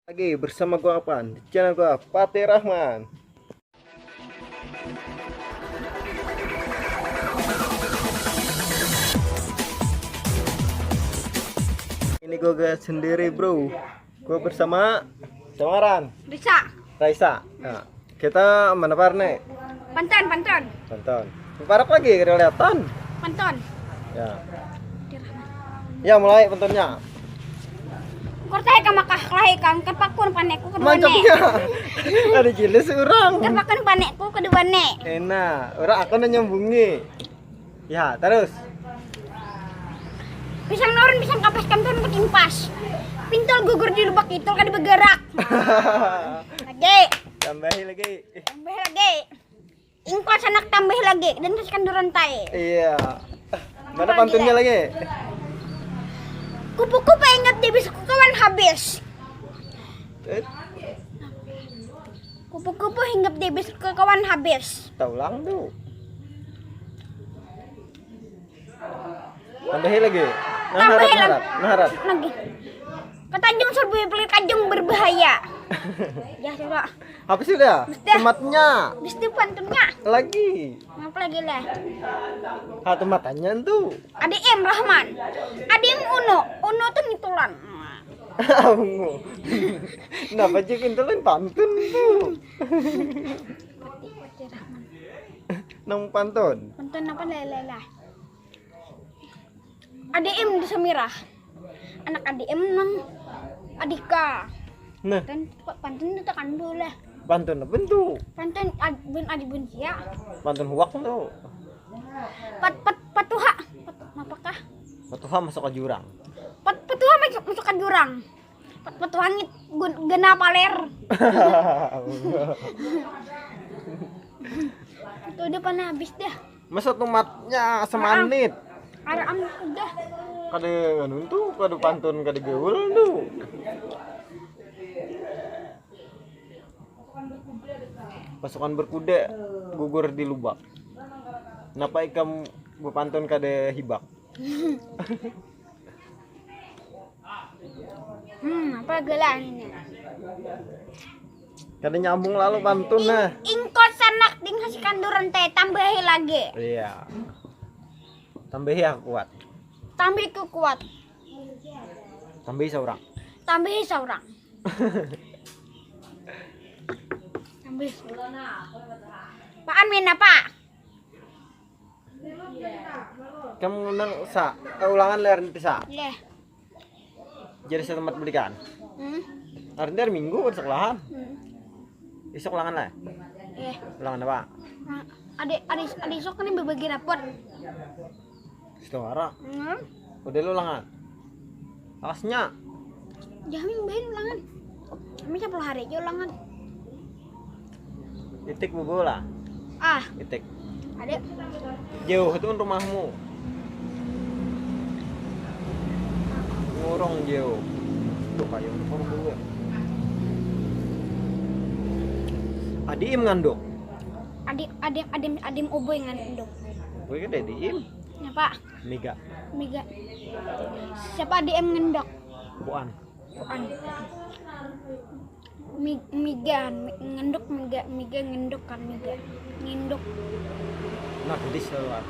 Lagi bersama gua Apaan di channel gua Fatih Rahman. Ini gua gak sendiri bro, gua bersama Samaran Raisa. Nah, kita mana nih? Panton. Parak lagi kelihatan. Panton. Ya. Ya mulai pantonnya. Kortai ka makaklahi kang kepakun panekku kedua Mantapnya. Ada jelas orang. Kepakun panekku kedua ne. Enak, orang aku nyambungi. Ya, terus. Pisang noren pisang kapas kanton ketimpas. Pintol gugur di lubak itu kada bergerak. Lagi. Tambahin lagi. Tambah lagi. Ingkol sanak tambah lagi dan terus kanduran tai. Iya. Mana pantunnya lagi? Kupu-kupu ingat di bis kawan habis. Kupu-kupu hinggap di bis kawan habis. Taulang tuh. Tambahin lagi. Tambahin lagi. Naharat. Lagi. Ketanjung serbu pelir kajung berbahaya. Ya coba. Apa sih udah? Sudah. Tomatnya. Bis itu pantunnya. Lagi. Ngapa lagi lah? Satu matanya tuh. ADM Rahman. ADM Uno tuh ngitulan. Kenapa sih kintulan pantun tuh? Pati Rahman. Nang pantun. Pantun apa lelah? ADM di Samirah. Anak ADM nang Adika. Nah, Dan pantun itu tekan dulu lah. pantun apa tuh? Pantun adibun sia. Pantun huwak tuh. Patuha. Apakah? Patuha masuk ke jurang. Patuha masuk ke jurang. Patuha ngit gena paler. Itu udah pernah habis dah. Masa tomatnya semanit. Aram udah. Kada anu tuh, kada pantun kada gaul tuh. Pasukan berkuda gugur di lubak. Kenapa ikam berpantun kada hibak? Apa gelan ini? Kada nyambung lalu pantun nah. Ingkot sanak ding hasikan duran teh tambahi lagi. Iya. Tambahi aku kuat. Tambahi ku kuat. Tambahi seorang. Tambahi seorang. Tambahi. Pak Amin apa? Kamu nang sa ulangan ler nanti sa. Leh. Jadi sa tempat belikan. Hari minggu sekolahan. Isok ulangan lah. Eh, Ulangan apa? adik sok ini berbagi rapor. Setara. Udah lu ulangan. Kelasnya. Jamin bahin ulangan. Kami 10 hari aja ulangan. Itik bola. Ah, Itik. ada. Jauh itu rumahmu. Ngurung jauh. Tuh kayak ngurung dulu. Adim nganduk. Adim oboy ngandung. Gue kan Adim. Siapa? Mega. Siapa ADM ngendok? Buan. Bukan. Miga ngendok miga ngendok kan miga. Nginduk. Nah, di seluar.